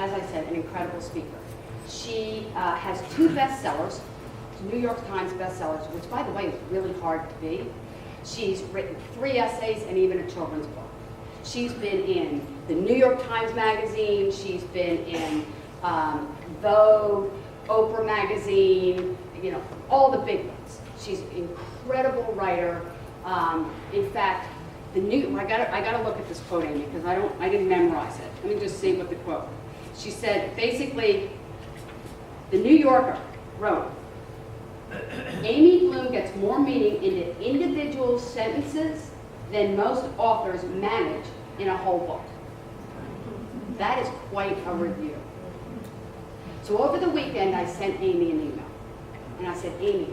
as I said, an incredible speaker. She has 2 bestsellers, New York Times bestsellers, which, by the way, is really hard to beat. She's written 3 essays and even a children's book. She's been in the New York Times Magazine. She's been in Vogue, Oprah Magazine, all the big ones. She's an incredible writer. In fact, I gotta look at this quote, Amy, because I didn't memorize it. Let me just see what the quote. She said, basically, the New Yorker wrote, Amy Bloom gets more meaning into individual sentences than most authors manage in a whole book. That is quite a review. So over the weekend, I sent Amy an email. And I said, Amy,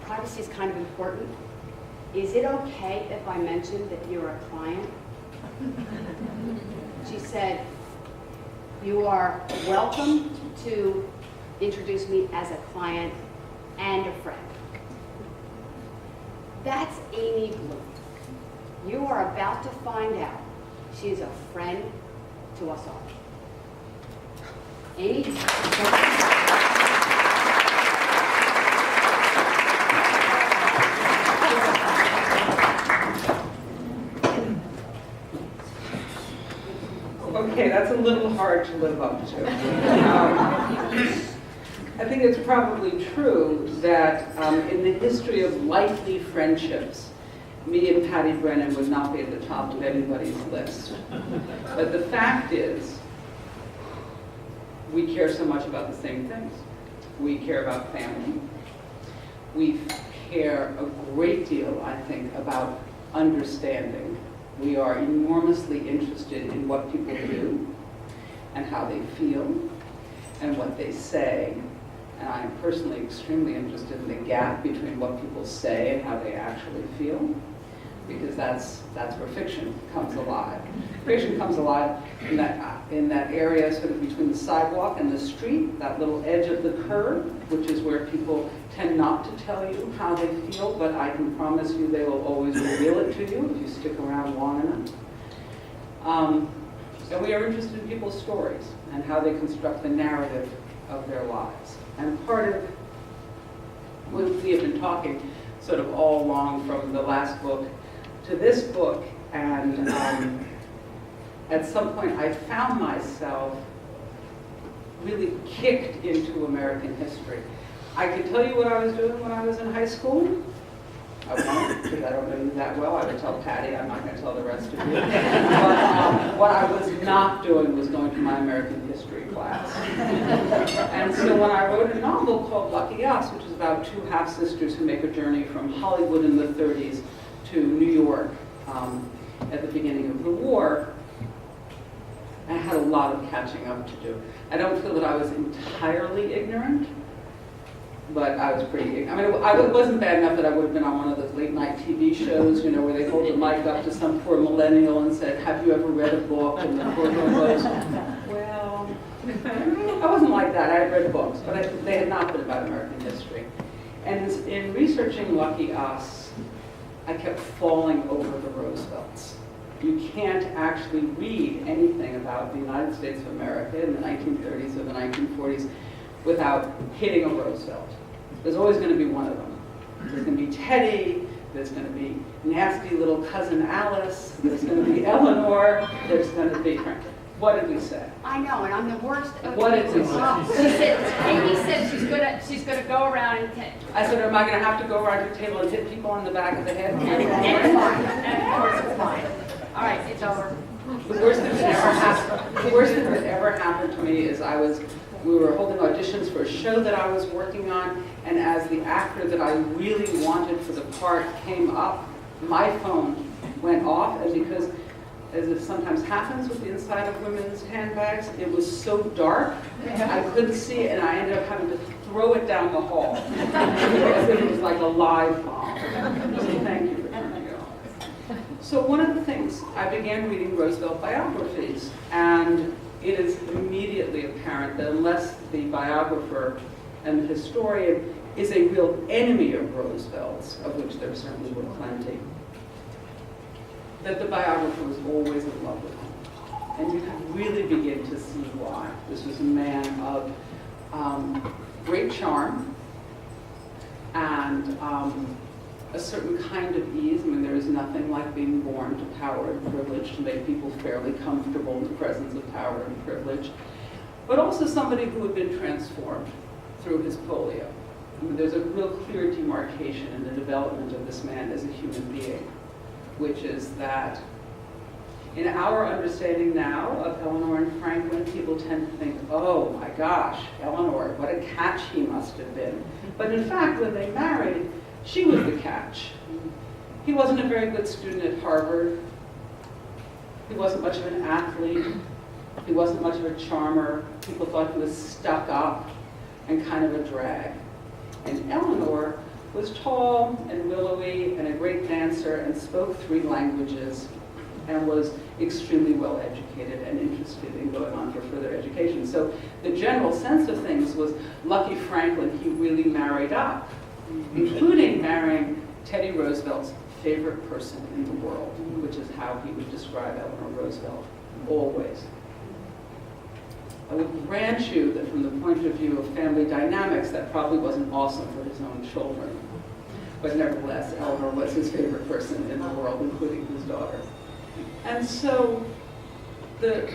privacy is kind of important. Is it okay if I mention that you're a client? She said, you are welcome to introduce me as a client and a friend. That's Amy Bloom. You are about to find out she is a friend to us all. Amy? Okay, that's a little hard to live up to. I think it's probably true that in the history of likely friendships, me and Patty Brennan would not be at the top of anybody's list. But the fact is, we care so much about the same things. We care about family. We care a great deal, I think, about understanding. We are enormously interested in what people do and how they feel and what they say. And I am personally extremely interested in the gap between what people say and how they actually feel, because that's where fiction comes alive. Fiction comes alive in that area sort of between the sidewalk and the street, that little edge of the curve, which is where people tend not to tell you how they feel, but I can promise you they will always reveal it to you if you stick around long enough. And we are interested in people's stories and how they construct the narrative of their lives. And part of what we have been talking sort of all along from the last book to this book, and at some point I found myself really kicked into American history. I could tell you what I was doing when I was in high school. I won't, because I don't know you that well. I would tell Patty, I'm not going to tell the rest of you. But what I was not doing was going to my American history class. And so when I wrote a novel called Lucky Us, which is about 2 half-sisters who make a journey from Hollywood in the 30s to New York at the beginning of the war, I had a lot of catching up to do. I don't feel that I was entirely ignorant, but I was pretty, I mean, it wasn't bad enough that I would have been on one of those late night TV shows, where they hold the mic up to some poor millennial and said, have you ever read a book? And the poor girl goes, well, I wasn't like that. I had read books, but they had not been about American history. And in researching Lucky Us, I kept falling over the Roosevelts. You can't actually read anything about the United States of America in the 1930s or the 1940s without hitting a Roosevelt. There's always going to be one of them. There's going to be Teddy, there's going to be nasty little cousin Alice, there's going to be Eleanor, there's going to be Frank. What did we say? I know, and I'm the worst. What did we say? Amy said she's gonna go around and I said, am I going to have to go around your table and hit people on the back of the head? and it's fine. And of course it's fine. All right, it's over. The worst thing that ever happened to me is we were holding auditions for a show that I was working on, and as the actor that I really wanted for the part came up, my phone went off, and because, as it sometimes happens with the inside of women's handbags, it was so dark, I couldn't see it, and I ended up having to throw it down the hall, as if it was like a live bomb. So thank you for turning it off. So one of the things, I began reading Roosevelt biographies, and it is immediately apparent that unless the biographer and the historian is a real enemy of Roosevelt's, of which there certainly were plenty, that the biographer was always in love with him. And you can really begin to see why. This was a man of great charm and a certain kind of ease. I mean, there is nothing like being born to power and privilege to make people fairly comfortable in the presence of power and privilege. But also somebody who had been transformed through his polio. I mean, there's a real clear demarcation in the development of this man as a human being, which is that in our understanding now of Eleanor and Franklin, people tend to think, oh my gosh, Eleanor, what a catch he must have been. But in fact, when they married, she was the catch. He wasn't a very good student at Harvard. He wasn't much of an athlete. He wasn't much of a charmer. People thought he was stuck up and kind of a drag. And Eleanor was tall and willowy and a great dancer and spoke 3 languages and was extremely well educated and interested in going on for further education. So the general sense of things was, lucky Franklin, he really married up, including marrying Teddy Roosevelt's favorite person in the world, which is how he would describe Eleanor Roosevelt, always. I would grant you that from the point of view of family dynamics, that probably wasn't awesome for his own children. But nevertheless, Eleanor was his favorite person in the world, including his daughter. And so the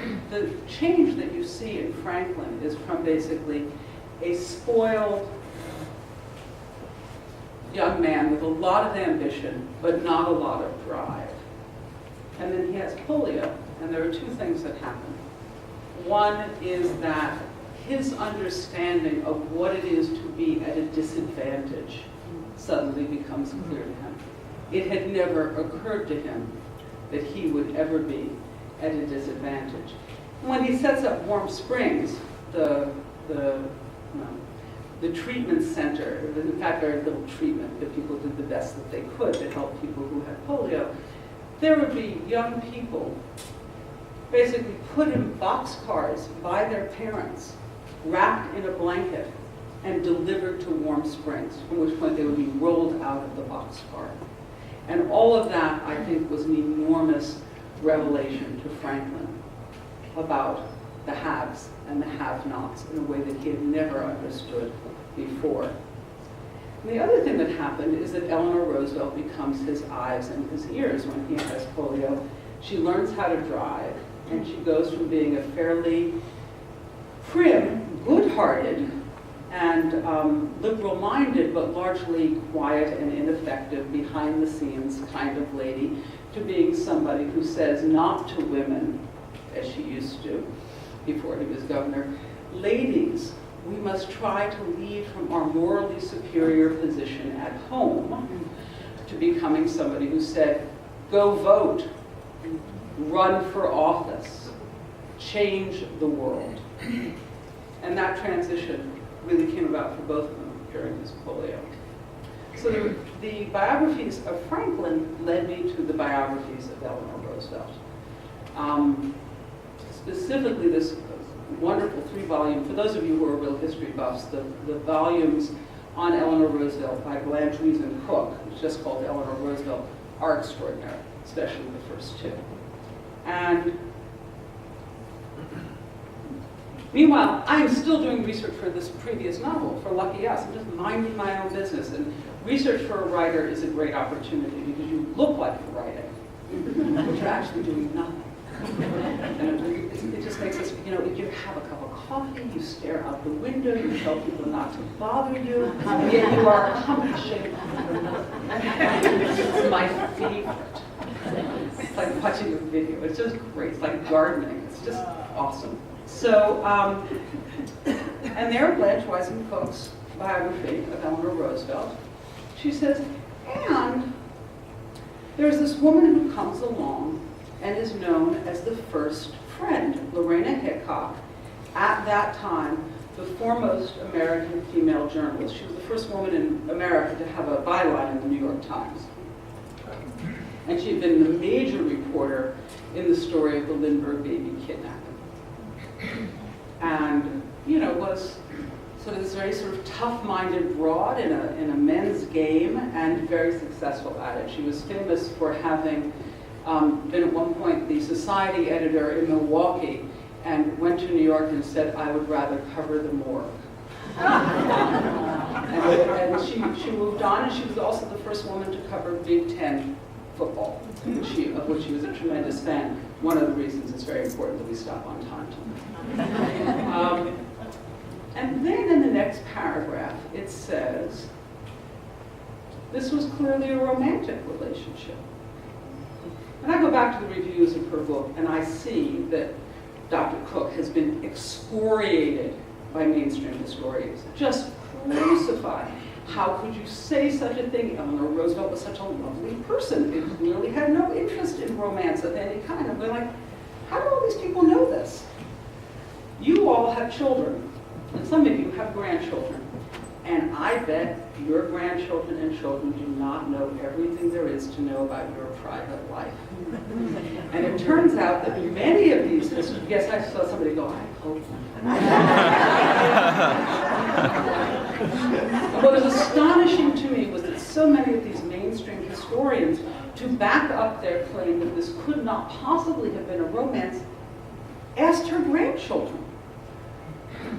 change that you see in Franklin is from basically a spoiled young man with a lot of ambition, but not a lot of drive. And then he has polio, and there are 2 things that happen. One is that his understanding of what it is to be at a disadvantage suddenly becomes clear to him. It had never occurred to him that he would ever be at a disadvantage. When he sets up Warm Springs, the treatment center, in fact very little treatment, but people did the best that they could to help people who had polio, there would be young people basically put in boxcars by their parents, wrapped in a blanket, and delivered to Warm Springs, from which point they would be rolled out of the boxcar. And all of that, I think, was an enormous revelation to Franklin about the haves and the have-nots in a way that he had never understood before. And the other thing that happened is that Eleanor Roosevelt becomes his eyes and his ears when he has polio. She learns how to drive, and she goes from being a fairly prim, good-hearted, and liberal-minded, but largely quiet and ineffective, behind-the-scenes kind of lady, to being somebody who says not to women, as she used to before he was governor, ladies, we must try to lead from our morally superior position at home to becoming somebody who said, go vote, run for office, change the world. And that transition really came about for both of them during his polio. So the biographies of Franklin led me to the biographies of Eleanor Roosevelt. Specifically this wonderful 3-volume, for those of you who are real history buffs, the volumes on Eleanor Roosevelt by Blanche Wiesen Cook, it's just called Eleanor Roosevelt, are extraordinary, especially the first 2. And meanwhile, I am still doing research for this previous novel, for Lucky Us. I'm just minding my own business. And research for a writer is a great opportunity because you look like you're writing, but you're actually doing nothing. And it just makes us, you have a cup of coffee, you stare out the window, you tell people not to bother you, and yet you are accomplishing. It's my favorite. It's like watching a video. It's just great. It's like gardening. It's just awesome. So, and there, Blanche Wiesen Cook's biography of Eleanor Roosevelt, she says, and there's this woman who comes along and is known as the first friend, Lorena Hickok, at that time, the foremost American female journalist. She was the first woman in America to have a byline in the New York Times. And she had been the major reporter in the story of the Lindbergh baby kidnapping. And, was sort of this very sort of tough-minded broad in a men's game and very successful at it. She was famous for having been at one point the society editor in Milwaukee and went to New York and said, I would rather cover the morgue. And she moved on, and she was also the first woman to cover Big Ten football, of which she was a tremendous fan. One of the reasons it's very important that we stop on time tonight. And then in the next paragraph, it says, this was clearly a romantic relationship. And I go back to the reviews of her book, and I see that Dr. Cook has been excoriated by mainstream historians, just crucified. How could you say such a thing? Eleanor Roosevelt was such a lovely person. It clearly had no interest in romance of any kind. And we're like, how do all these people know this? You all have children, and some of you have grandchildren. And I bet your grandchildren and children do not know everything there is to know about your private life. And it turns out that many of these, yes, I saw somebody go, I hope not. What was astonishing to me was that so many of these mainstream historians, to back up their claim that this could not possibly have been a romance, asked her grandchildren.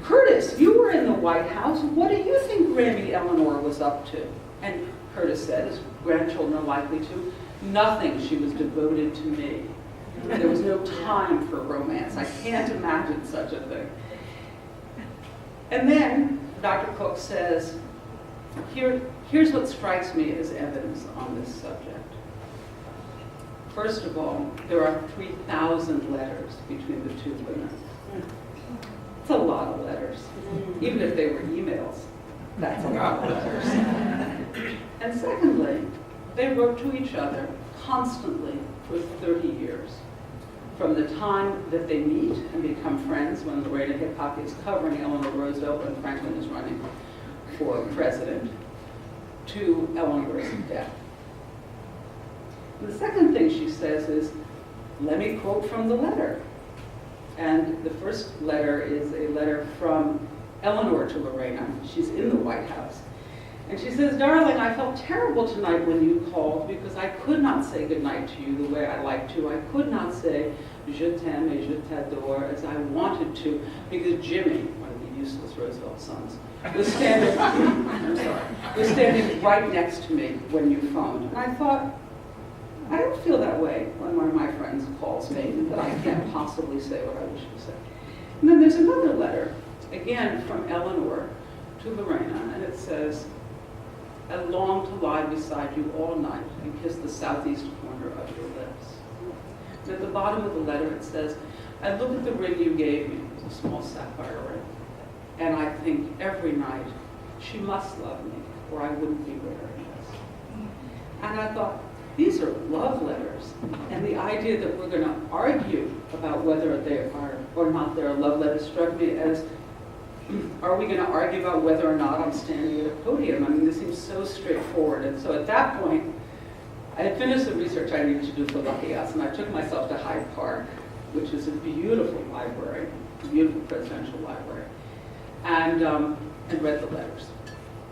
Curtis, you were in the White House. What do you think Granny Eleanor was up to? And Curtis said, as grandchildren are likely to, nothing. She was devoted to me. There was no time for romance. I can't imagine such a thing. And then Dr. Cook says, here's what strikes me as evidence on this subject. First of all, there are 3,000 letters between the two women. It's a lot of letters. Even if they were emails, that's a lot of letters. And secondly, they wrote to each other constantly for 30 years. From the time that they meet and become friends, when Lorena Hickok is covering Eleanor Roosevelt when Franklin is running for president, to Eleanor's death. And the second thing she says is, let me quote from the letter. And the first letter is a letter from Eleanor to Lorena. She's in the White House. And she says, darling, I felt terrible tonight when you called because I could not say goodnight to you the way I like to. I could not say je t'aime et je t'adore as I wanted to because Jimmy, one of the useless Roosevelt sons, was standing, was standing right next to me when you phoned. And I thought, I don't feel that way when one of my friends calls me, that I can't possibly say what I wish to say. And then there's another letter, again from Eleanor to Lorena, and it says, I long to lie beside you all night and kiss the southeast corner of your lips. And at the bottom of the letter it says, I look at the ring you gave me, it's a small sapphire ring, and I think every night, she must love me, or I wouldn't be wearing this. And I thought, these are love letters, and the idea that we're going to argue about whether they are or not they're love letters struck me as, are we going to argue about whether or not I'm standing at a podium? I mean, this seems so straightforward. And so at that point, I had finished the research I needed to do for Lucky Us, and I took myself to Hyde Park, which is a beautiful library, a beautiful presidential library, and read the letters.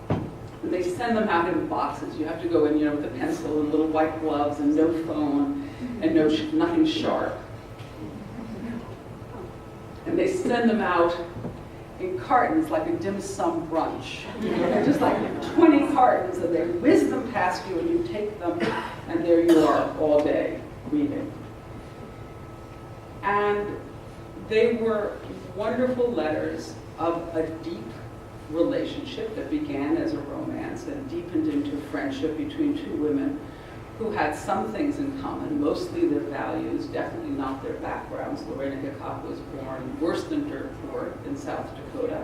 And they send them out in boxes. You have to go in, with a pencil and little white gloves and no phone and nothing sharp. And they send them out in cartons like a dim sum brunch. Just like 20 cartons, and they whiz them past you and you take them, and there you are all day reading. And they were wonderful letters of a deep relationship that began as a romance and deepened into friendship between two women who had some things in common, mostly their values, definitely not their backgrounds. Lorena Hickok was born worse than dirt poor in South Dakota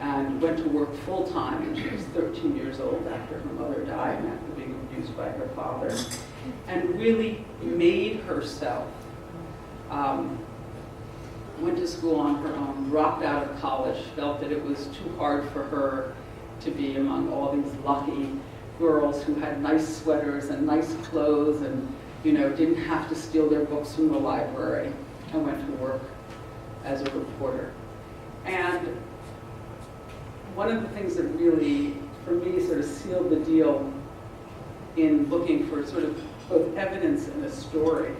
and went to work full-time when she was 13 years old after her mother died and after being abused by her father, and really made herself. Went to school on her own, dropped out of college, felt that it was too hard for her to be among all these lucky girls who had nice sweaters and nice clothes and, didn't have to steal their books from the library, and went to work as a reporter. And one of the things that really, for me, sort of sealed the deal in looking for sort of both evidence and a story,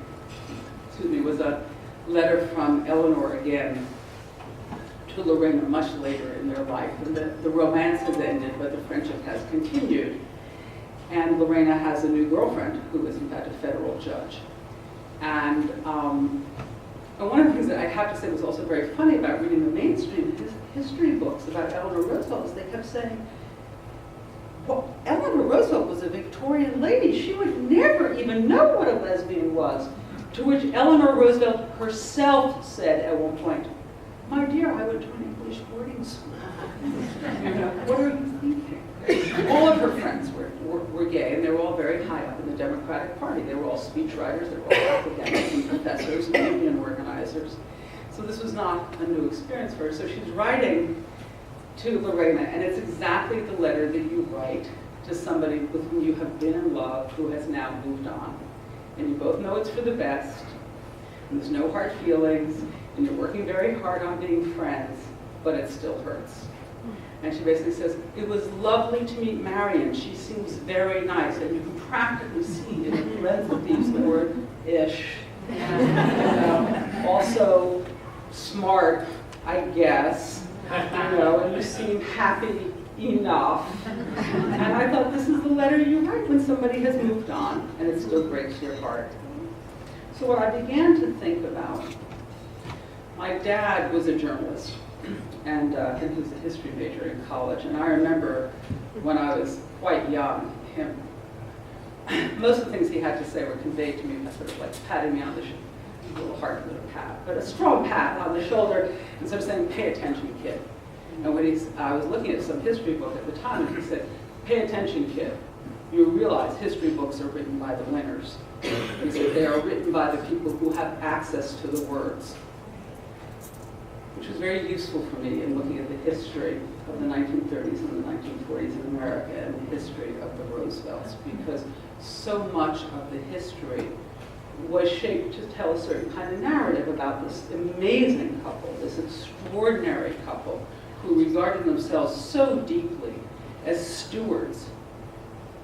was a letter from Eleanor again to Lorena much later in their life. And the romance has ended, but the friendship has continued. And Lorena has a new girlfriend who is in fact a federal judge. And one of the things that I have to say was also very funny about reading the mainstream history books about Eleanor Roosevelt is they kept saying, well, Eleanor Roosevelt was a Victorian lady. She would never even know what a lesbian was. To which Eleanor Roosevelt herself said at one point, "My dear, I went to an English boarding school." You know, what are you thinking? All of her friends were gay, and they were all very high up in the Democratic Party. They were all speechwriters, they were all academics and professors and union organizers. So this was not a new experience for her. So she's writing to Lorena, and it's exactly the letter that you write to somebody with whom you have been in love, who has now moved on. And you both know it's for the best, and there's no hard feelings, and you're working very hard on being friends, but it still hurts. And she basically says, "It was lovely to meet Marion. She seems very nice." And you can practically see in the parentheses the word ish. And, also smart, I guess. And you seem happy enough. And I thought, this is the letter you write when somebody has moved on, and it still breaks your heart. So what I began to think about, my dad was a journalist, and he was a history major in college. And I remember when I was quite young, most of the things he had to say were conveyed to me by sort of like patting me on the shoulder. A little hard for a pat, but a strong pat on the shoulder, and sort of saying, "Pay attention, kid." And when I was looking at some history book at the time, and he said, "Pay attention, kid. You realize history books are written by the winners." He said, "They are written by the people who have access to the words," which was very useful for me in looking at the history of the 1930s and the 1940s in America and the history of the Roosevelts, because so much of the history was shaped to tell a certain kind of narrative about this amazing couple, this extraordinary couple, who regarded themselves so deeply as stewards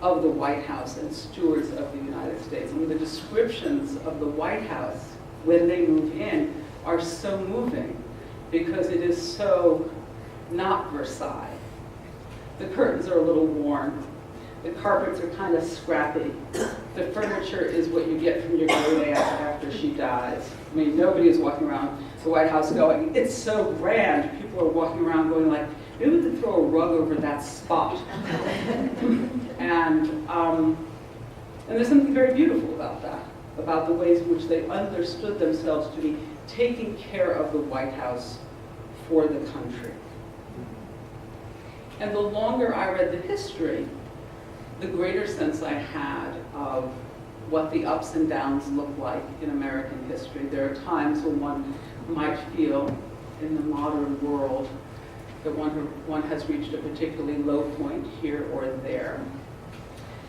of the White House and stewards of the United States. I mean, the descriptions of the White House when they move in are so moving because it is so not Versailles. The curtains are a little worn. The carpets are kind of scrappy. The furniture is what you get from your great aunt after she dies. I mean, nobody is walking around the White House going, "It's so grand." People are walking around going like, "Maybe we could throw a rug over that spot." And there's something very beautiful about that, about the ways in which they understood themselves to be taking care of the White House for the country. And the longer I read the history, the greater sense I had of what the ups and downs look like in American history. There are times when one might feel in the modern world that one has reached a particularly low point here or there.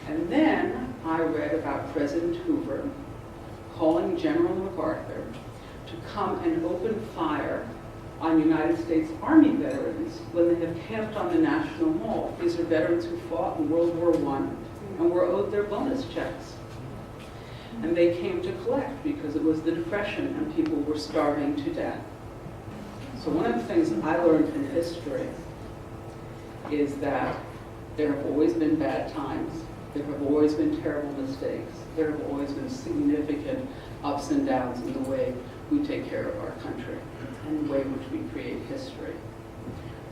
And then I read about President Hoover calling General MacArthur to come and open fire on United States Army veterans when they have camped on the National Mall. These are veterans who fought in World War I and were owed their bonus checks. And they came to collect because it was the Depression and people were starving to death. So one of the things I learned from history is that there have always been bad times, there have always been terrible mistakes, there have always been significant ups and downs in the way we take care of our country and the way in which we create history.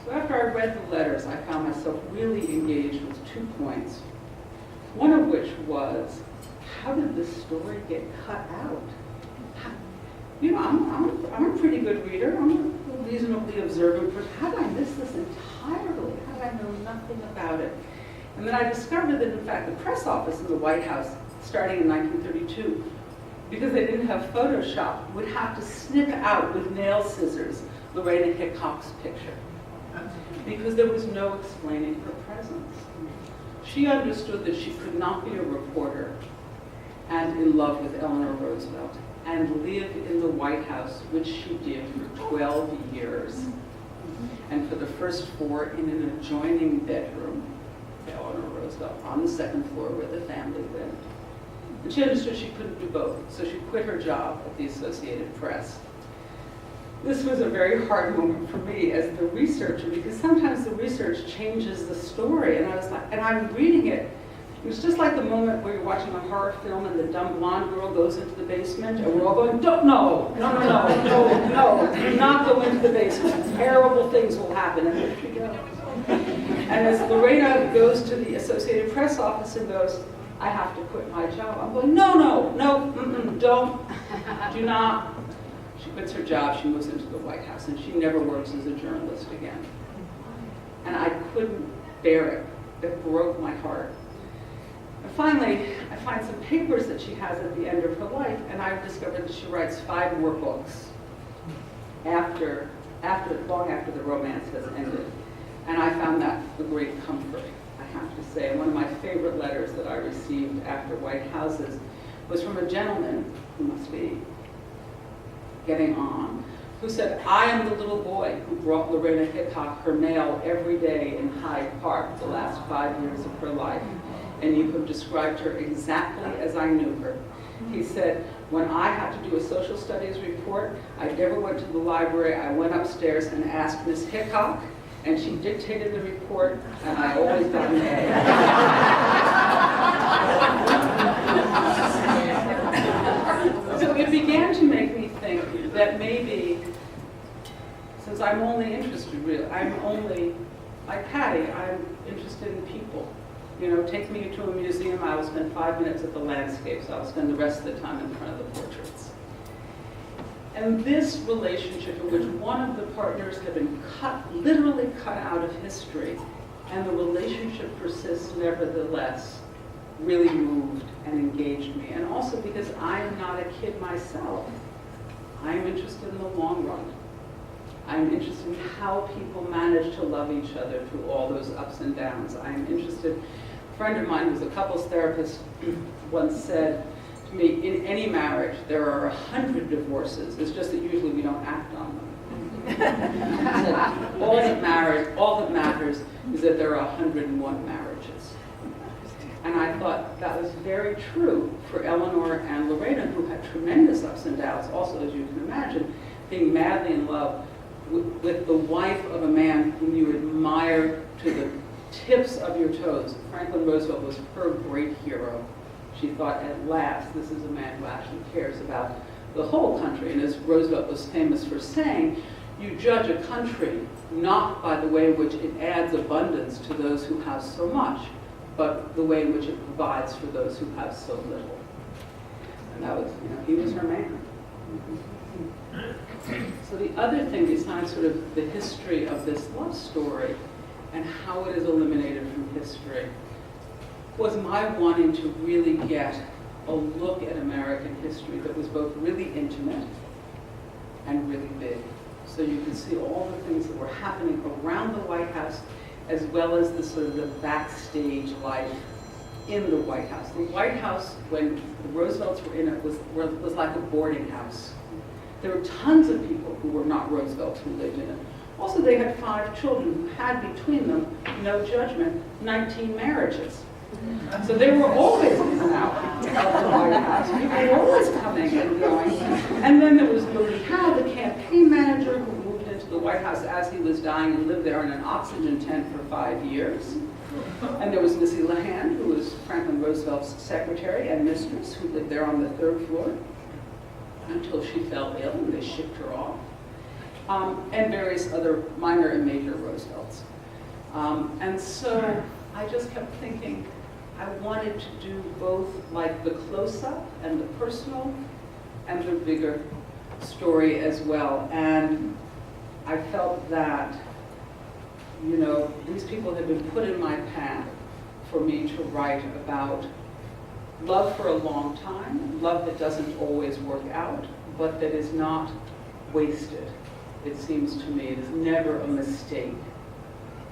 So after I read the letters, I found myself really engaged with 2 points. One of which was, how did this story get cut out? I'm a pretty good reader. I'm a reasonably observant person. How did I miss this entirely? How did I know nothing about it? And then I discovered that, in fact, the press office in the White House, starting in 1932, because they didn't have Photoshop, would have to snip out with nail scissors Lorena Hickok's picture, because there was no explaining her presence. She understood that she could not be a reporter and in love with Eleanor Roosevelt and live in the White House, which she did for 12 years. And for the first 4 in an adjoining bedroom, Eleanor Roosevelt, on the 2nd floor where the family lived. And she understood she couldn't do both, so she quit her job at the Associated Press. This was a very hard moment for me as the researcher, because sometimes the research changes the story, and I was like, and I'm reading it. It was just like the moment where you're watching a horror film and the dumb blonde girl goes into the basement, and we're all going, don't, no, do not go into the basement. Terrible things will happen. And there she goes. And as Lorena goes to the Associated Press office and goes, I have to quit my job. I'm going, no, don't, do not. She quits her job, she moves into the White House, and she never works as a journalist again. And I couldn't bear it. It broke my heart. And finally, I find some papers that she has at the end of her life, and I've discovered that she writes 5 more books long after the romance has ended. And I found that a great comfort, I have to say. And one of my favorite letters that I received after White Houses was from a gentleman who must be getting on, who said, I am the little boy who brought Lorena Hickok her mail every day in Hyde Park the last 5 years of her life. And you have described her exactly as I knew her. He said, when I had to do a social studies report, I never went to the library. I went upstairs and asked Miss Hickok, and she dictated the report, and I always got an A. So it began to make me think that maybe, since I'm only interested, really, like Patty, I'm interested in people. You know, take me to a museum, I will spend 5 minutes at the landscapes, I'll spend the rest of the time in front of the portraits. And this relationship in which one of the partners had been literally cut out of history, and the relationship persists nevertheless, really moved and engaged me. And also because I am not a kid myself, I'm interested in the long run. I'm interested in how people manage to love each other through all those ups and downs. I'm interested, a friend of mine who's a couples therapist once said to me, in any marriage, there are 100 divorces. It's just that usually we don't act on them. He said, all that matters is that there are 101 marriages. And I thought that was very true for Eleanor and Lorena, who had tremendous ups and downs, also, as you can imagine, being madly in love with the wife of a man whom you admire to the tips of your toes. Franklin Roosevelt was her great hero. She thought, at last, this is a man who actually cares about the whole country. And as Roosevelt was famous for saying, you judge a country not by the way in which it adds abundance to those who have so much, but the way in which it provides for those who have so little. And that was, he was her man. So the other thing, besides sort of the history of this love story and how it is eliminated from history, was my wanting to really get a look at American history that was both really intimate and really big. So you could see all the things that were happening around the White House, as well as the sort of the backstage life in the White House. The White House, when the Roosevelts were in it, was like a boarding house. There were tons of people who were not Roosevelts who lived in it. Also, they had 5 children who had between them, no judgment, 19 marriages. So they were always in and out of the White House. People were always coming and going. And then there was Louis Howe, the campaign manager, who moved into the White House as he was dying and lived there in an oxygen tent for 5 years. And there was Missy Lehand, who was Franklin Roosevelt's secretary and mistress, who lived there on the 3rd floor until she fell ill and they shipped her off. And various other minor and major Roosevelts. And so I just kept thinking, I wanted to do both, like the close-up and the personal and the bigger story as well. And I felt that, these people had been put in my path for me to write about love for a long time, love that doesn't always work out, but that is not wasted. It seems to me it is never a mistake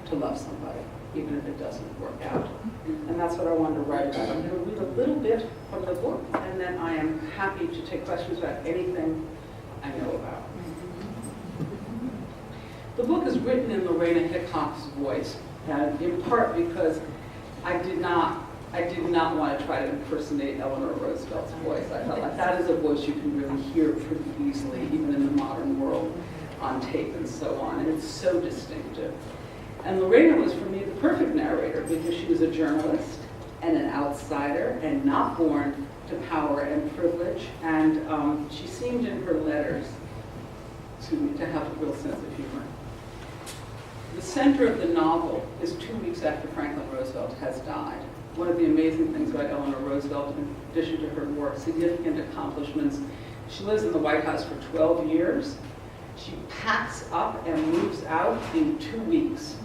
to love somebody, even if it doesn't work out. And that's what I wanted to write about. I'm going to read a little bit from the book, and then I am happy to take questions about anything I know about. The book is written in Lorena Hickok's voice, in part because I did not I did not want to try to impersonate Eleanor Roosevelt's voice. I felt like that is a voice you can really hear pretty easily, even in the modern world, on tape and so on, and it's so distinctive. And Lorena was, for me, the perfect narrator because she was a journalist and an outsider and not born to power and privilege, and she seemed in her letters to have a real sense of humor. The center of the novel is 2 weeks after Franklin Roosevelt has died. One of the amazing things about Eleanor Roosevelt, in addition to her more significant accomplishments, she lives in the White House for 12 years. She packs up and moves out in 2 weeks.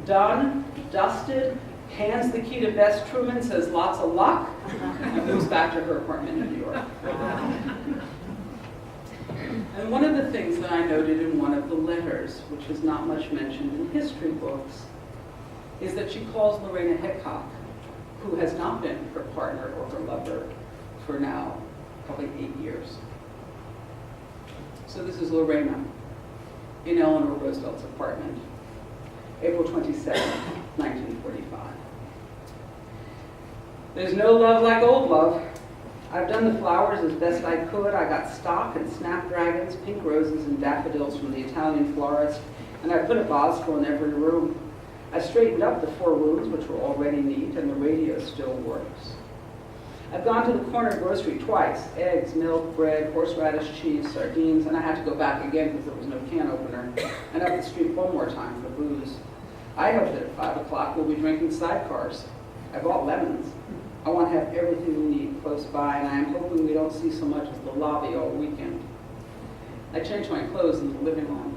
Done, dusted, hands the key to Bess Truman, says lots of luck, and moves back to her apartment in New York. And one of the things that I noted in one of the letters, which is not much mentioned in history books, is that she calls Lorena Hickok, who has not been her partner or her lover for now probably 8 years. So this is Lorena in Eleanor Roosevelt's apartment, April 27, 1945. There's no love like old love. I've done the flowers as best I could. I got stock and snapdragons, pink roses, and daffodils from the Italian florist, and I put a vase full in every room. I straightened up the 4 rooms, which were already neat, and the radio still works. I've gone to the corner grocery twice: eggs, milk, bread, horseradish, cheese, sardines, and I had to go back again because there was no can opener, and up the street one more time for booze. I hope that at 5 o'clock we'll be drinking sidecars. I bought lemons. I want to have everything we need close by, and I am hoping we don't see so much as the lobby all weekend. I changed my clothes in the living room.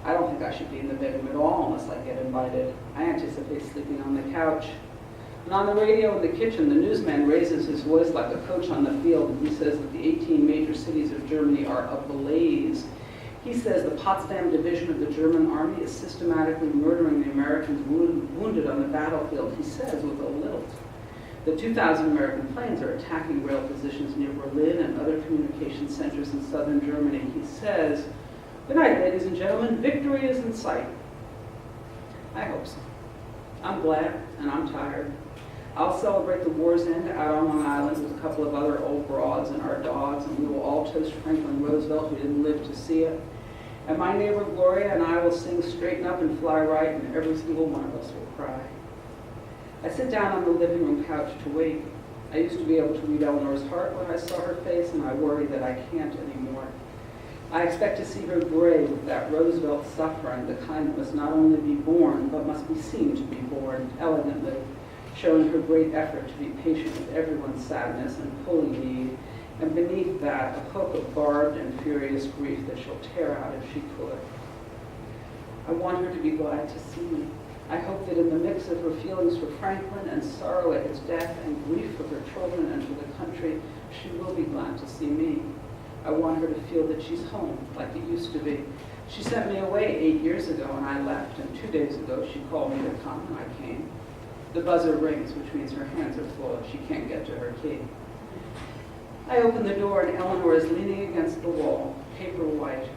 I don't think I should be in the bedroom at all unless I get invited. I anticipate sleeping on the couch. And on the radio in the kitchen, the newsman raises his voice like a coach on the field, and he says that the 18 major cities of Germany are ablaze. He says the Potsdam division of the German army is systematically murdering the Americans wounded on the battlefield. He says with a lilt. The 2,000 American planes are attacking rail positions near Berlin and other communication centers in southern Germany. He says, "Good night, ladies and gentlemen. Victory is in sight." I hope so. I'm glad, and I'm tired. I'll celebrate the war's end out on Long Island with a couple of other old broads and our dogs, and we will all toast Franklin Roosevelt, who didn't live to see it. And my neighbor Gloria and I will sing Straighten Up and Fly Right, and every single one of us will cry. I sit down on the living room couch to wait. I used to be able to read Eleanor's heart when I saw her face, and I worry that I can't anymore. I expect to see her gray with that Roosevelt suffering, the kind that must not only be borne, but must be seen to be borne elegantly, showing her great effort to be patient with everyone's sadness and pulling need, and beneath that, a hook of barbed and furious grief that she'll tear out if she could. I want her to be glad to see me. I hope that in the mix of her feelings for Franklin and sorrow at his death and grief for her children and for the country, she will be glad to see me. I want her to feel that she's home, like it used to be. She sent me away 8 years ago and I left, and 2 days ago she called me to come and I came. The buzzer rings, which means her hands are full and she can't get to her key. I open the door and Eleanor is leaning against the wall, paper white.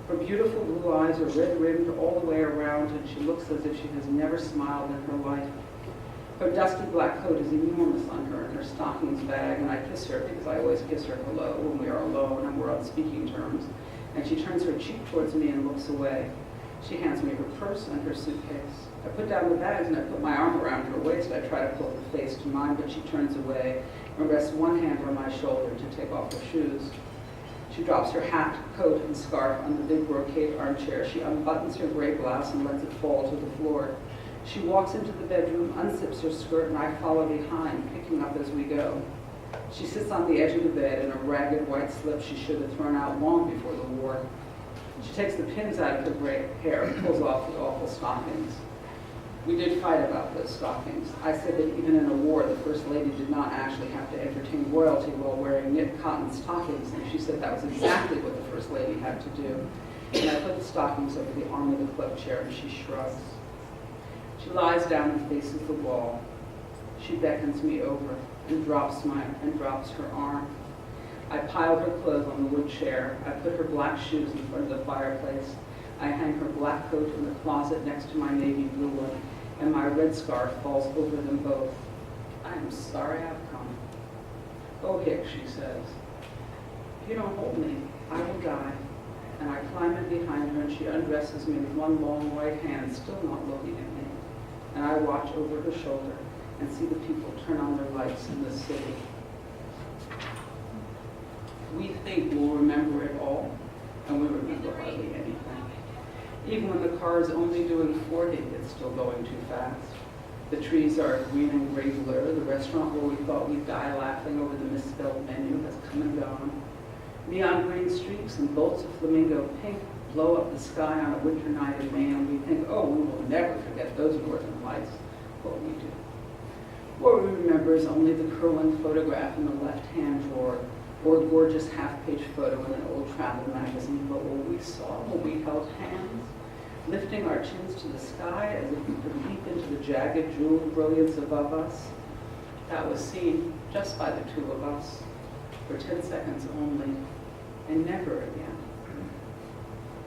Her beautiful blue eyes are red-rimmed all the way around, and she looks as if she has never smiled in her life. Her dusty black coat is enormous on her, and her stockings bag, and I kiss her because I always kiss her hello when we are alone and we're on speaking terms. And she turns her cheek towards me and looks away. She hands me her purse and her suitcase. I put down the bags and I put my arm around her waist. I try to pull her face to mine, but she turns away and rests one hand on my shoulder to take off her shoes. She drops her hat, coat, and scarf on the big brocade armchair. She unbuttons her gray blouse and lets it fall to the floor. She walks into the bedroom, unzips her skirt, and I follow behind, picking up as we go. She sits on the edge of the bed in a ragged white slip she should have thrown out long before the war. She takes the pins out of her gray hair and pulls off the awful stockings. We did fight about those stockings. I said that even in a war, the First Lady did not actually have to entertain royalty while wearing knit cotton stockings, and she said that was exactly what the First Lady had to do. And I put the stockings over the arm of the club chair, and she shrugs. She lies down and faces the wall. She beckons me over and drops her arm. I pile her clothes on the wood chair. I put her black shoes in front of the fireplace. I hang her black coat in the closet next to my navy blue one, and my red scarf falls over them both. I am sorry I've come. Oh, Hick, she says, if you don't hold me, I will die. And I climb in behind her, and she undresses me with one long right hand, still not looking at me. And I watch over her shoulder and see the people turn on their lights in the city. We think we'll remember it all, and we remember hardly anything. Even when the car is only doing 40, it's still going too fast. The trees are a green and gray blur. The restaurant where we thought we'd die laughing over the misspelled menu has come and gone. Neon green streaks and bolts of flamingo pink blow up the sky on a winter night in May, and we think, oh, we will never forget those northern lights. Well, we do. What we remember is only the curling photograph in the left-hand drawer, or a gorgeous half-page photo in an old travel magazine. But what we saw when we held hands, lifting our chins to the sky as if we could leap into the jagged, jeweled brilliance above us, that was seen just by the two of us, for 10 seconds only, and never again.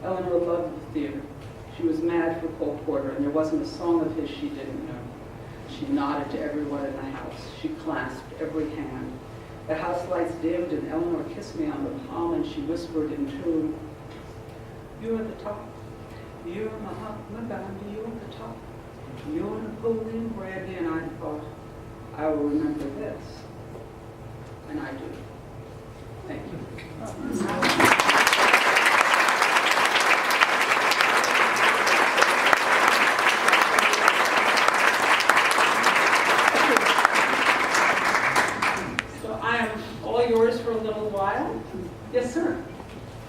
Eleanor loved the theater. She was mad for Cole Porter, and there wasn't a song of his she didn't know. She nodded to everyone in the house. She clasped every hand. The house lights dimmed, and Eleanor kissed me on the palm, and she whispered in tune, "You're at the top. You're Mahatma Gandhi. You're at the top. You're Napoleon Brandy." And I thought, I will remember this. And I do. Thank you. Yours for a little while. Yes, sir.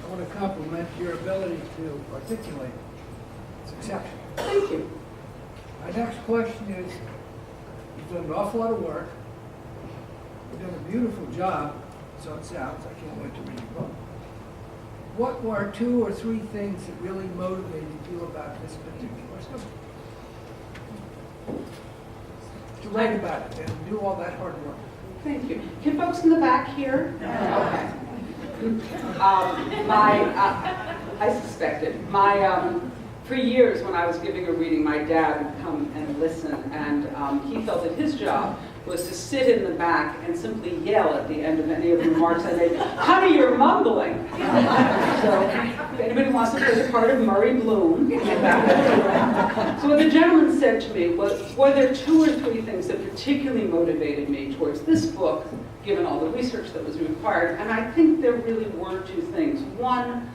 I want to compliment your ability to articulate. It's exceptional. Thank you. My next question is, you've done an awful lot of work. You've done a beautiful job, so it sounds. I can't wait to read your book. What were 2 or 3 things that really motivated you about this particular subject? To write about it and do all that hard work. Thank you. Can folks in the back hear? Okay. I suspected. For years when I was giving a reading, my dad would come and listen, and he felt that his job was to sit in the back and simply yell at the end of any of the remarks I made, "Honey, you're mumbling." So if anybody wants to play the part of Murray Bloom, so what the gentleman said to me was, were there 2 or 3 things that particularly motivated me towards this book, given all the research that was required? And I think there really were 2 things. One,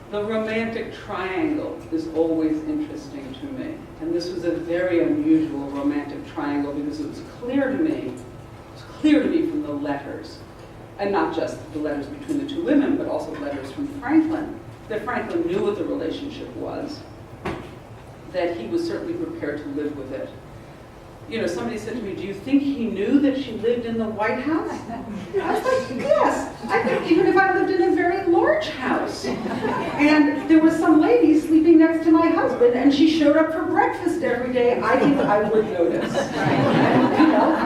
the romantic triangle is always interesting to me. And this was a very unusual romantic triangle because it was clear to me from the letters, and not just the letters between the 2 women, but also letters from Franklin, that Franklin knew what the relationship was, that he was certainly prepared to live with it. You know, somebody said to me, "Do you think he knew that she lived in the White House?" I was like, yes. I think even if I lived in a very large house, and there was some lady sleeping next to my husband, and she showed up for breakfast every day, I think I would notice. You know?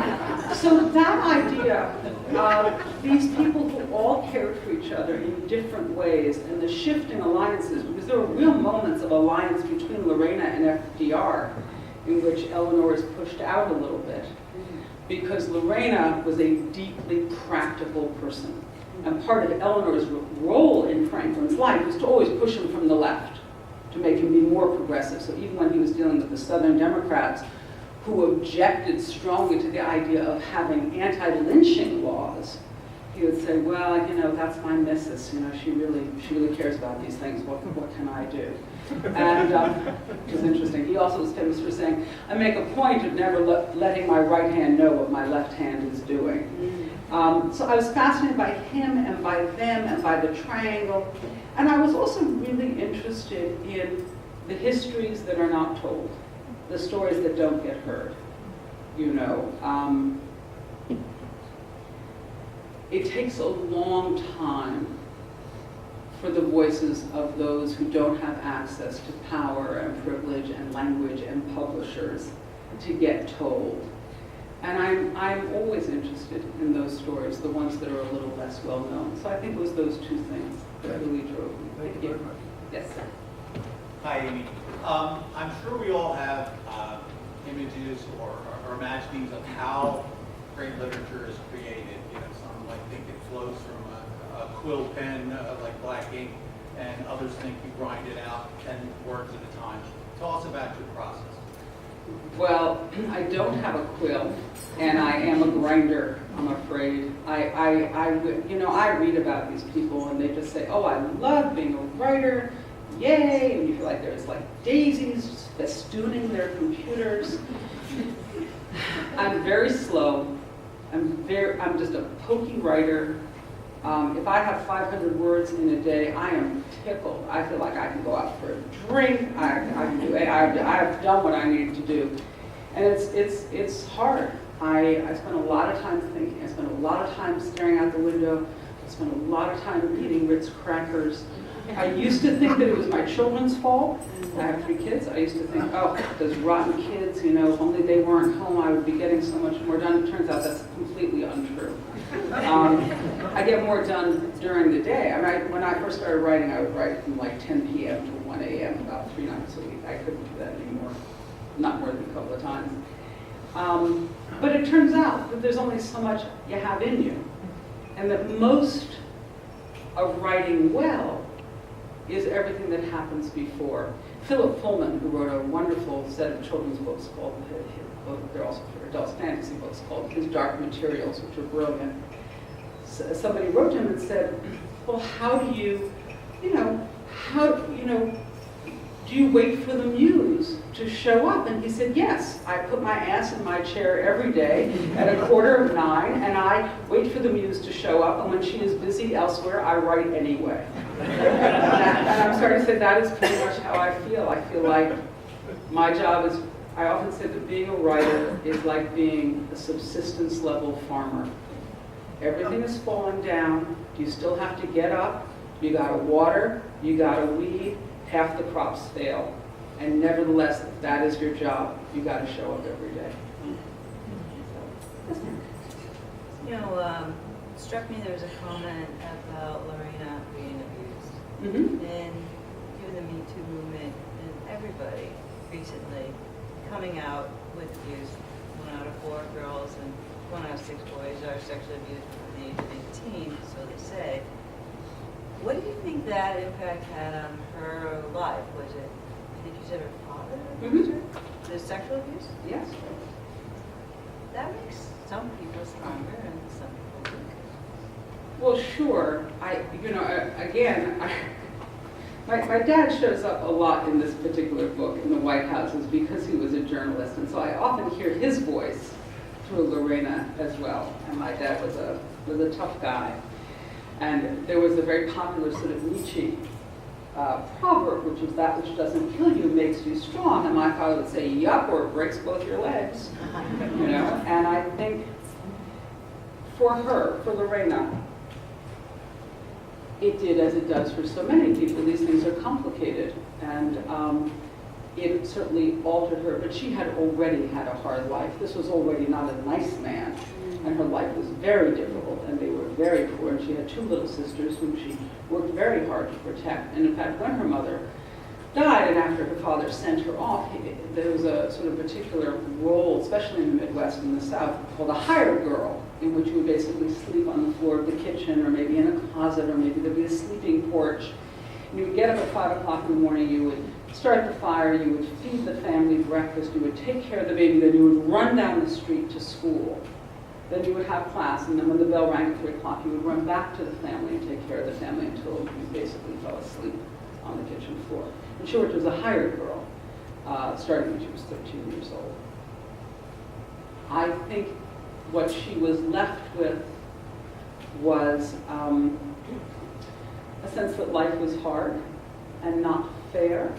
So that idea of these people who all cared for each other in different ways, and the shifting alliances, because there were real moments of alliance between Lorena and FDR, in which Eleanor is pushed out a little bit, because Lorena was a deeply practical person. And part of Eleanor's role in Franklin's life was to always push him from the left, to make him be more progressive. So even when he was dealing with the Southern Democrats, who objected strongly to the idea of having anti-lynching laws, he would say, well, you know, that's my missus. You know, she really cares about these things. What can I do? And it was interesting. He also was famous for saying, I make a point of never letting my right hand know what my left hand is doing. So I was fascinated by him and by them and by the triangle. And I was also really interested in the histories that are not told, the stories that don't get heard. You know, it takes a long time for the voices of those who don't have access to power and privilege and language and publishers to get told. And I'm always interested in those stories, the ones that are a little less well known. So I think it was those 2 things that really drove me. Thank you very much. Yes, sir. Hi, Amy. I'm sure we all have images or imaginings of how great literature is created. You know, some might think it flows from a quill pen like black ink, and others think you grind it out 10 words at a time. Tell us about your process. Well, I don't have a quill, and I am a grinder, I'm afraid. You know, I read about these people, and they just say, oh, I love being a writer, yay, and you feel like there's like daisies festooning their computers. I'm very slow. I'm just a pokey writer. If I have 500 words in a day, I am tickled. I feel like I can go out for a drink. I've done what I need to do, and it's hard. I spend a lot of time thinking. I spend a lot of time staring out the window. I spend a lot of time eating Ritz crackers. I used to think that it was my children's fault. I have 3 kids. I used to think, oh, those rotten kids, you know, if only they weren't home, I would be getting so much more done. It turns out that's completely untrue. I get more done during the day. I mean, when I first started writing, I would write from like 10 p.m. to 1 a.m. about 3 nights a week. I couldn't do that anymore, not more than a couple of times. But it turns out that there's only so much you have in you, and that most of writing well is everything that happens before. Philip Pullman, who wrote a wonderful set of children's books called, they're also for adults, fantasy books called His Dark Materials, which are brilliant. Somebody wrote to him and said, well, how do you do you wait for the muse to show up? And he said, yes, I put my ass in my chair every day at 8:45, and I wait for the muse to show up, and when she is busy elsewhere, I write anyway. And I'm starting to say that is pretty much how I feel. I feel like my job is, I often say that being a writer is like being a subsistence level farmer. Everything is falling down, you still have to get up, you gotta water, you gotta weed, half the crops fail. And nevertheless, if that is your job, you gotta show up every day. You know, it struck me there was a comment about Lorena being abused. Mm-hmm. And given the Me Too movement and everybody recently coming out with abuse, 1 out of 4 girls and 1 out of 6 boys are sexually abused before the age of 18, so they say. What do you think that impact had on her life? Was it, I think you said her father abused her? The sexual abuse? Yes. That makes some people stronger and some people weaker. Well, sure. My dad shows up a lot in this particular book in the White Houses because he was a journalist, and so I often hear his voice through Lorena as well. And my dad was a tough guy. And there was a very popular sort of Nietzsche proverb, which was that which doesn't kill you makes you strong. And my father would say, yup, or it breaks both your legs. You know? And I think for her, for Lorena, it did as it does for so many people. These things are complicated. And it certainly altered her, but she had already had a hard life. This was already not a nice man. And her life was very difficult, and they were very poor, and she had 2 little sisters whom she worked very hard to protect. And in fact, when her mother died, and after her father sent her off, there was a sort of particular role, especially in the Midwest and the South, called a hired girl, in which you would basically sleep on the floor of the kitchen, or maybe in a closet, or maybe there'd be a sleeping porch. And you would get up at 5 o'clock in the morning, you would start the fire, you would feed the family breakfast, you would take care of the baby, then you would run down the street to school. Then you would have class, and then when the bell rang at 3 o'clock, you would run back to the family and take care of the family until you basically fell asleep on the kitchen floor. In short, she was a hired girl, starting when she was 13 years old. I think what she was left with was a sense that life was hard and not fair,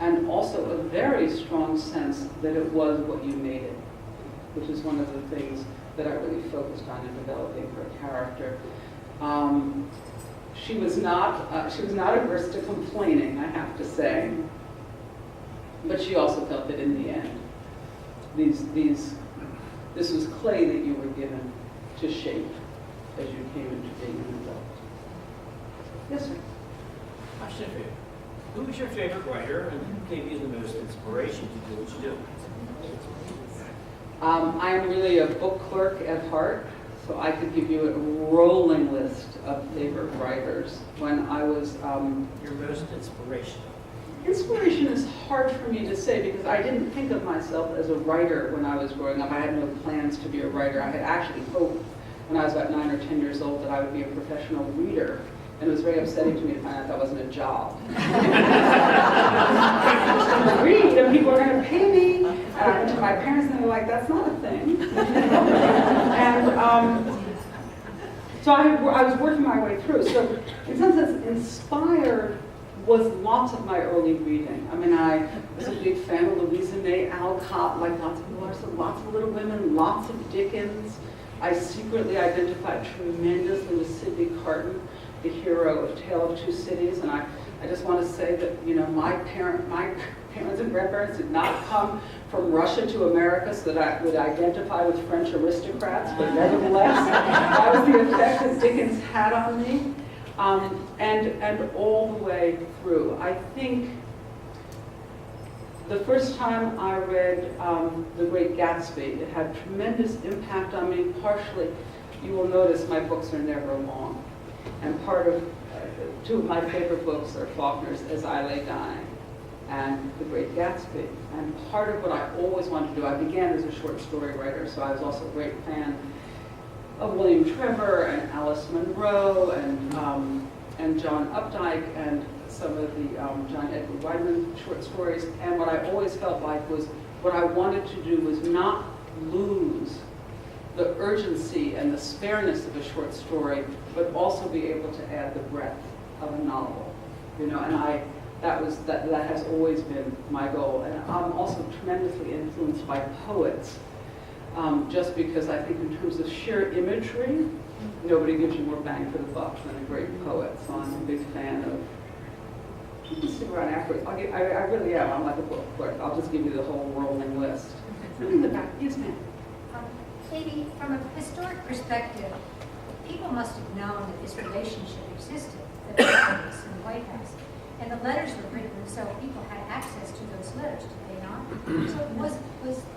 and also a very strong sense that it was what you made it, which is one of the things that I really focused on in developing her character. She was not averse to complaining, I have to say, but she also felt that in the end, this was clay that you were given to shape as you came into being an adult. Yes, sir. Question for you. Who was your favorite writer and who gave you the most inspiration to do what you do? I am really a book clerk at heart, so I could give you a rolling list of favorite writers. When I was Your most inspirational. inspiration is hard for me to say because I didn't think of myself as a writer when I was growing up. I had no plans to be a writer. I had actually hoped when I was about 9 or 10 years old that I would be a professional reader. And it was very upsetting to me to find out that wasn't a job. I was going to read and people were going to pay me. And I went to my parents and they were like, that's not a thing. And so I was working my way through. So in some sense, inspired was lots of my early reading. I mean, I was a big fan of Louisa May Alcott, like lots of people are, so lots of Little Women, lots of Dickens. I secretly identified tremendously with Sidney Carton, the hero of Tale of Two Cities, and I just want to say that, you know, my parents and grandparents did not come from Russia to America so that I would identify with French aristocrats, but nevertheless, that was the effect that Dickens had on me. And all the way through. I think the first time I read The Great Gatsby, it had tremendous impact on me. Partially, you will notice my books are never long. And part of, two of my favorite books are Faulkner's As I Lay Dying and The Great Gatsby. And part of what I always wanted to do, I began as a short story writer, so I was also a great fan of William Trevor and Alice Munro and John Updike and some of the John Edward Wyman short stories. And what I always felt like was what I wanted to do was not lose the urgency and the spareness of a short story, but also be able to add the breadth of a novel. You know, and that has always been my goal. And I'm also tremendously influenced by poets. Just because I think in terms of sheer imagery, nobody gives you more bang for the buck than a great poet. So I'm a big fan of, you can stick around afterwards. I really am, I'm like a book clerk. I'll just give you the whole rolling list. In the back, yes ma'am. Katie, from a historic perspective, people must have known that this relationship existed, the Presidents and the White House. And the letters were written, so people had access to those letters, did they not? So was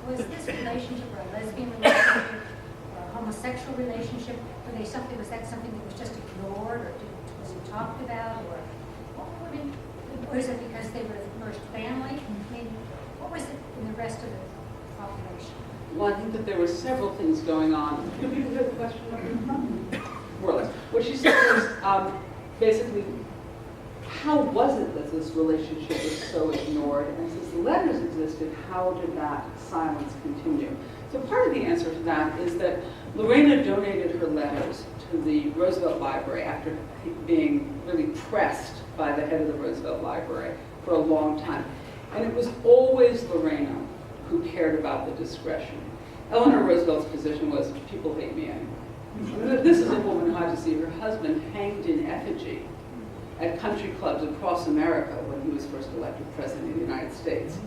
this relationship or a lesbian relationship or a homosexual relationship, was that something that was just ignored, or was it talked about, or was it because they were the first family? I mean, what was it in the rest of the population? Well, I think that there were several things going on. Could you repeat the question? More or less. What she said was basically, how was it that this relationship was so ignored? And since the letters existed, how did that silence continue? So part of the answer to that is that Lorena donated her letters to the Roosevelt Library after being really pressed by the head of the Roosevelt Library for a long time. And it was always Lorena who cared about the discretion. Eleanor Roosevelt's position was, people hate me anyway. This is a woman who had to see her husband hanged in effigy at country clubs across America when he was first elected president of the United States.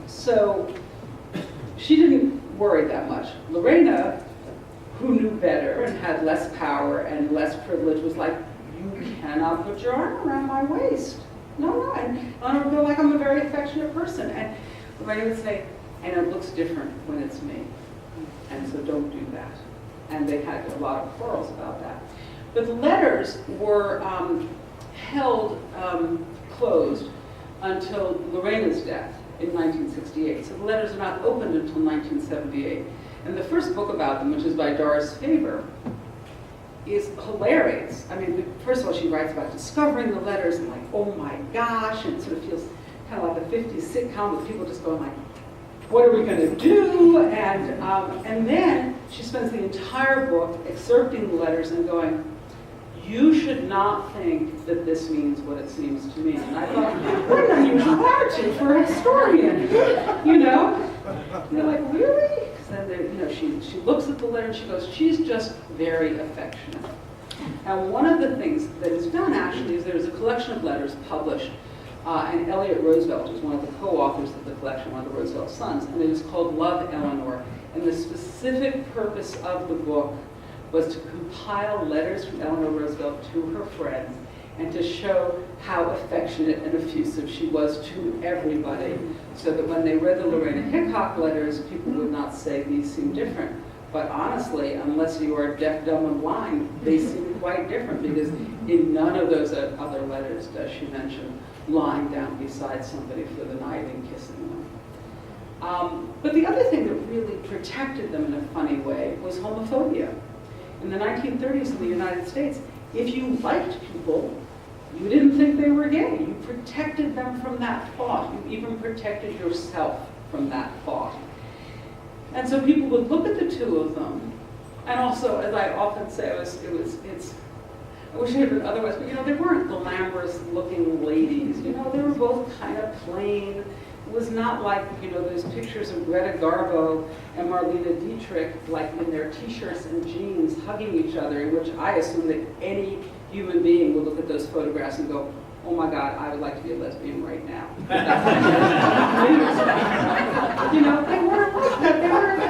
So she didn't worry that much. Lorena, who knew better and had less power and less privilege, was like, you cannot put your arm around my waist. No. And Eleanor would go like, I'm a very affectionate person. And Lorena would say, and it looks different when it's me. And so don't do that. And they had a lot of quarrels about that. But the letters were held closed until Lorena's death in 1968. So the letters are not opened until 1978. And the first book about them, which is by Doris Faber, is hilarious. I mean, first of all, she writes about discovering the letters and like, oh my gosh, and it sort of feels kind of like a 50s sitcom with people just going like, what are we going to do? And then she spends the entire book excerpting the letters and going, you should not think that this means what it seems to mean. And I thought, what an unusual attitude for a historian, you know? And they're like, really? Because then she looks at the letter and she goes, she's just very affectionate. Now, one of the things that is done actually is there's a collection of letters published, and Elliot Roosevelt is one of the co-authors of the collection, one of the Roosevelt sons, and it is called Love, Eleanor. And the specific purpose of the book was to compile letters from Eleanor Roosevelt to her friends and to show how affectionate and effusive she was to everybody, so that when they read the Lorena Hickok letters, people would not say these seem different. But honestly, unless you are deaf, dumb, and blind, they seem quite different, because in none of those other letters does she mention lying down beside somebody for the night and kissing them. But the other thing that really protected them in a funny way was homophobia. In the 1930s in the United States, if you liked people, you didn't think they were gay. You protected them from that thought. You even protected yourself from that thought. And so people would look at the two of them, and also, as I often say, I wish it had been otherwise, but you know, they weren't glamorous looking ladies. You know, they were both kind of plain. It was not like, you know, those pictures of Greta Garbo and Marlene Dietrich, like in their t-shirts and jeans hugging each other, in which I assume that any human being would look at those photographs and go, oh my God, I would like to be a lesbian right now. You know, they weren't like that. They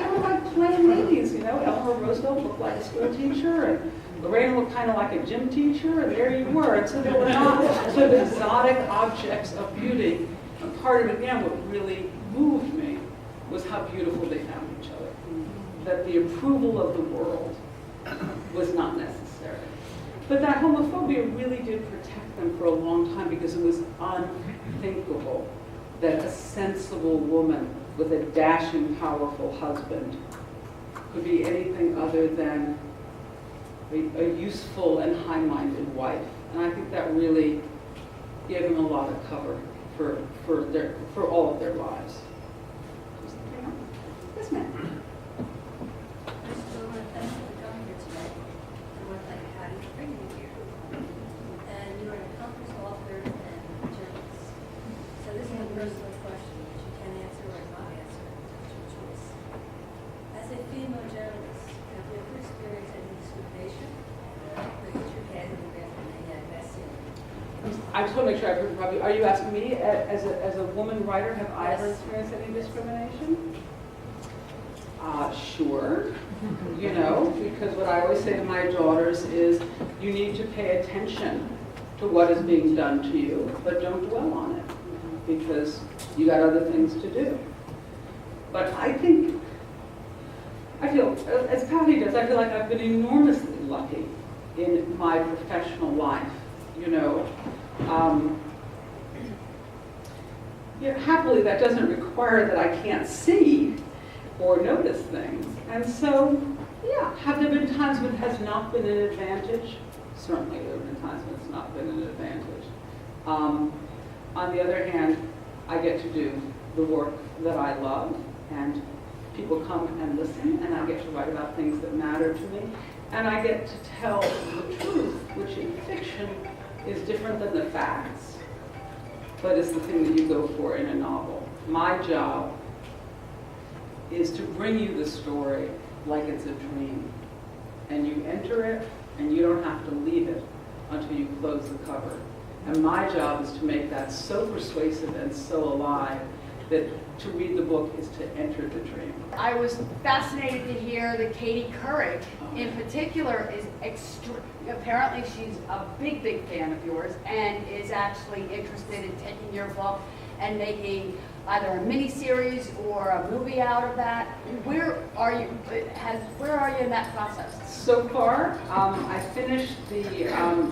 were like plain ladies, you know. Eleanor Roosevelt looked like a school teacher, and Lorraine looked kind of like a gym teacher, and there you were. And so they were not sort of exotic objects of beauty. And part of it, again, what really moved me was how beautiful they found each other. That the approval of the world was not necessary. But that homophobia really did protect them for a long time, because it was unthinkable that a sensible woman with a dashing, powerful husband could be anything other than a useful and high-minded wife. And I think that really gave them a lot of cover for all of their lives. Yes, ma'am. I still want to thank you for coming here tonight. I want to thank Patty for bringing you here. And you are an accomplished author and journalist. So this is a personal question that you can answer or not answer. It's your choice. As a female journalist, have you ever experienced any discrimination? Look at your head and the Bestselling. I just want to make sure I've heard probably. Are you asking me, as a woman writer, have I ever Yes. experienced any discrimination? Sure. You know, because what I always say to my daughters is, you need to pay attention to what is being done to you, but don't dwell on it, because you got other things to do. But I feel, as Patty does, I feel like I've been enormously lucky in my professional life, you know. Happily, that doesn't require that I can't see or notice things. And so, yeah, have there been times when it has not been an advantage? Certainly there have been times when it's not been an advantage. On the other hand, I get to do the work that I love, and people come and listen, and I get to write about things that matter to me, and I get to tell the truth, which in fiction is different than the facts, but is the thing that you go for in a novel. My job is to bring you the story like it's a dream. And you enter it, and you don't have to leave it until you close the cover. And my job is to make that so persuasive and so alive that to read the book is to enter the dream. I was fascinated to hear that Katie Couric, in particular, is apparently she's a big fan of yours, and is actually interested in taking your book and making either a mini-series or a movie out of that. Where are you in that process? So far, I finished the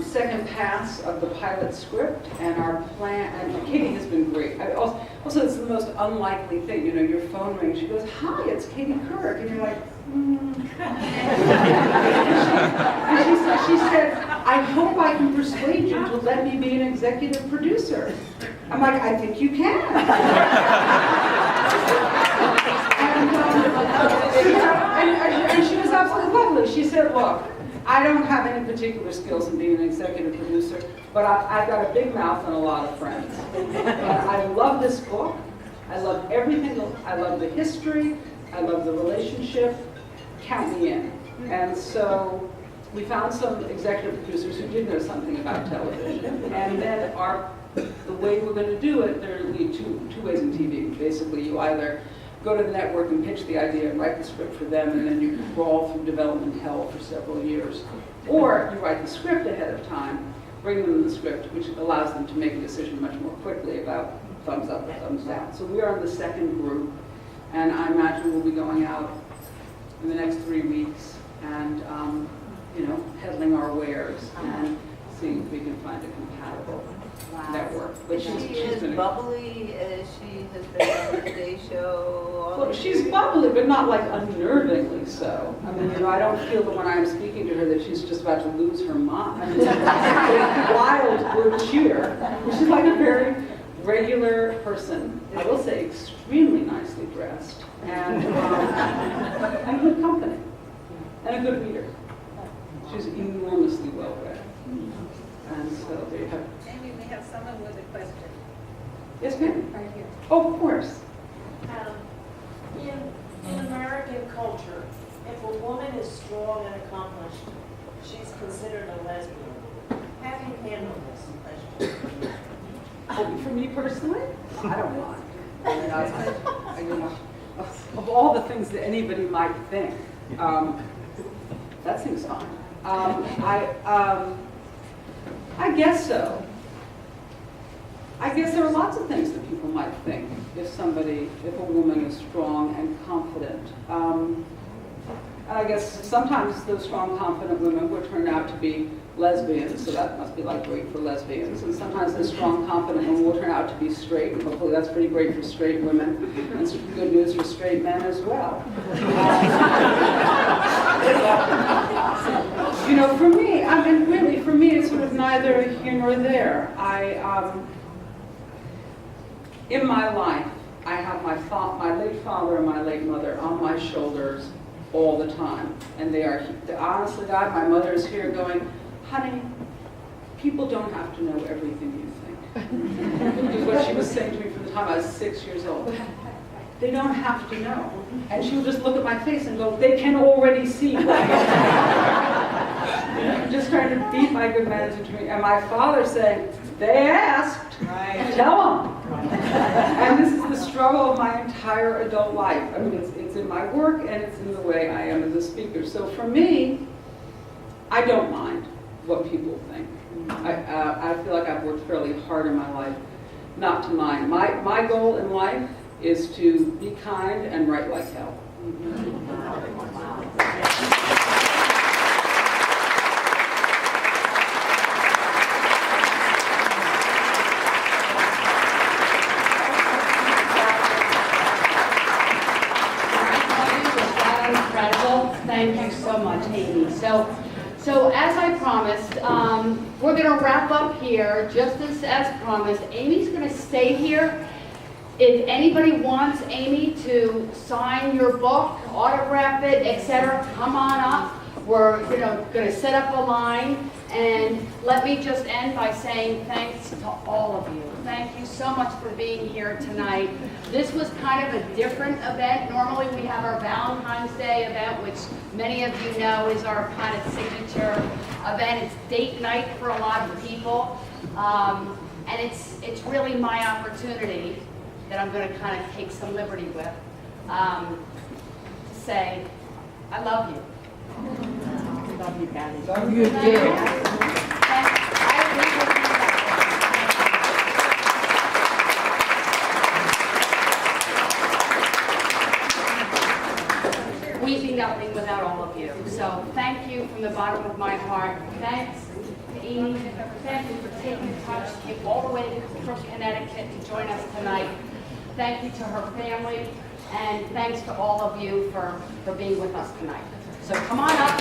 second pass of the pilot script, and our plan, and Katie has been great. Also, it's the most unlikely thing, you know, your phone rings, she goes, hi, it's Katie Couric, and you're like, and she said, I hope I can persuade you to let me be an executive producer. I'm like, I think you can. And she was absolutely lovely. She said, look, I don't have any particular skills in being an executive producer, but I've got a big mouth and a lot of friends. And I love this book. I love everything. I love the history. I love the relationship. Count me in. And so we found some executive producers who did know something about television. And then the way we're going to do it, there are two ways in TV. Basically, you either go to the network and pitch the idea and write the script for them, and then you crawl through development hell for several years. Or you write the script ahead of time, bring them the script, which allows them to make a decision much more quickly about thumbs up or thumbs down. So we are in the second group, and I imagine we'll be going out in the next 3 weeks and, peddling our wares and seeing if we can find a compatible network. But Is she she's as been bubbly as she has been on the Today Show? all Well, these she's years? bubbly, but not like unnervingly so. I mean, I don't feel that when I'm speaking to her that she's just about to lose her mind. I mean, it's a wild good cheer. She's like a very regular person. I will say extremely nicely dressed and good company and a good reader. She's enormously well read. And so there you have. Amy, we have someone with a question. Yes, ma'am. Right here. Oh, of course. In American culture, if a woman is strong and accomplished, she's considered a lesbian. How do you handle this question? Oh, for me personally, I don't mind. I mean, of all the things that anybody might think, that seems fine. I guess so. I guess there are lots of things that people might think if a woman is strong and confident. And I guess sometimes those strong, confident women will turn out to be lesbians, so that must be like great for lesbians. And sometimes the strong, confident women will turn out to be straight, and hopefully that's pretty great for straight women, and some good news for straight men as well. For me, I mean, really, for me, it's sort of neither here nor there. In my life, I have my late father and my late mother on my shoulders all the time. And they are, honestly, God, my mother is here going, honey, people don't have to know everything you think. Which is what she was saying to me from the time I was 6 years old. They don't have to know. And she would just look at my face and go, they can already see what I'm just trying to beat my good manners into me. And my father saying, they asked, tell them. And this is the struggle of my entire adult life. I mean, it's in my work and it's in the way I am as a speaker. So for me, I don't mind what people think. I feel like I've worked fairly hard in my life not to mind. My goal in life is to be kind and write like hell. Incredible. Thank you so much, Amy. So as I promised, we're going to wrap up here just as promised. Amy's going to stay here. If anybody wants Amy to sign your book, autograph it, etc., come on up. We're going to set up a line. And let me just end by saying thanks to all of you. Thank you so much for being here tonight. This was kind of a different event. Normally we have our Valentine's Day event, which many of you know is our kind of signature event. It's date night for a lot of people. And it's really my opportunity that I'm going to kind of take some liberty with to say, I love you. Love you guys. Love you too. We'd be nothing without all of you. So thank you from the bottom of my heart. Thanks to Amy. Thank you for taking the time to came all the way from Connecticut to join us tonight. Thank you to her family. And thanks to all of you for being with us tonight. So come on up.